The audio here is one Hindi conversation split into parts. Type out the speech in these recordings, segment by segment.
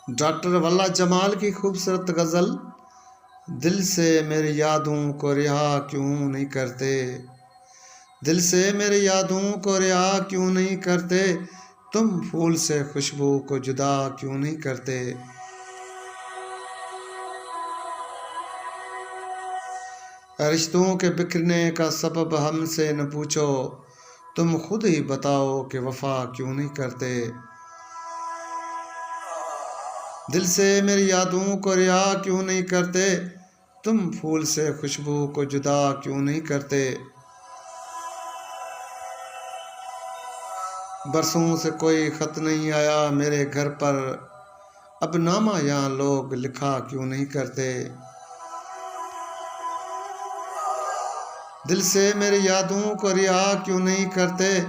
डॉक्टर वल्ला जमाल की खूबसूरत गज़ल। दिल से मेरी यादों को रिहा क्यों नहीं करते, दिल से मेरी यादों को रिहा क्यों नहीं करते, तुम फूल से खुशबू को जुदा क्यों नहीं करते। रिश्तों के बिखरने का सबब हमसे न पूछो, तुम खुद ही बताओ कि वफा क्यों नहीं करते। दिल से मेरी यादों को रिहा क्यों नहीं करते, तुम फूल से खुशबू को जुदा क्यों नहीं करते। बरसों से कोई खत नहीं आया मेरे घर पर, अब नामा यहाँ लोग लिखा क्यों नहीं करते। दिल से मेरी यादों को रिहा क्यों नहीं करते,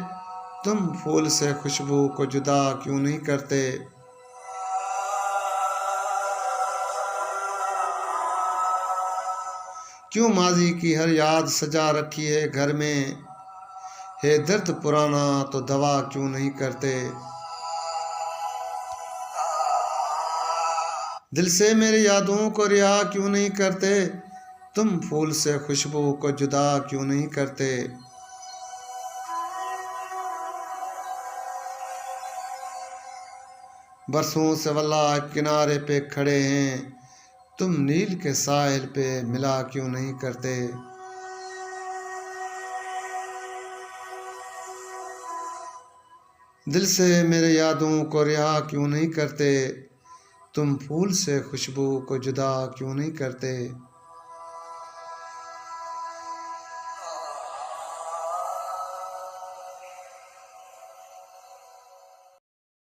तुम फूल से खुशबू को जुदा क्यों नहीं करते। क्यों माजी की हर याद सजा रखी है घर में, है दर्द पुराना तो दवा क्यों नहीं करते। दिल से मेरी यादों को रिहा क्यों नहीं करते, तुम फूल से खुशबू को जुदा क्यों नहीं करते। बरसों से वल्ला किनारे पे खड़े हैं, तुम नील के साहिल पे मिला क्यों नहीं करते। दिल से मेरे यादों को रिहा क्यों नहीं करते, तुम फूल से खुशबू को जुदा क्यों नहीं करते।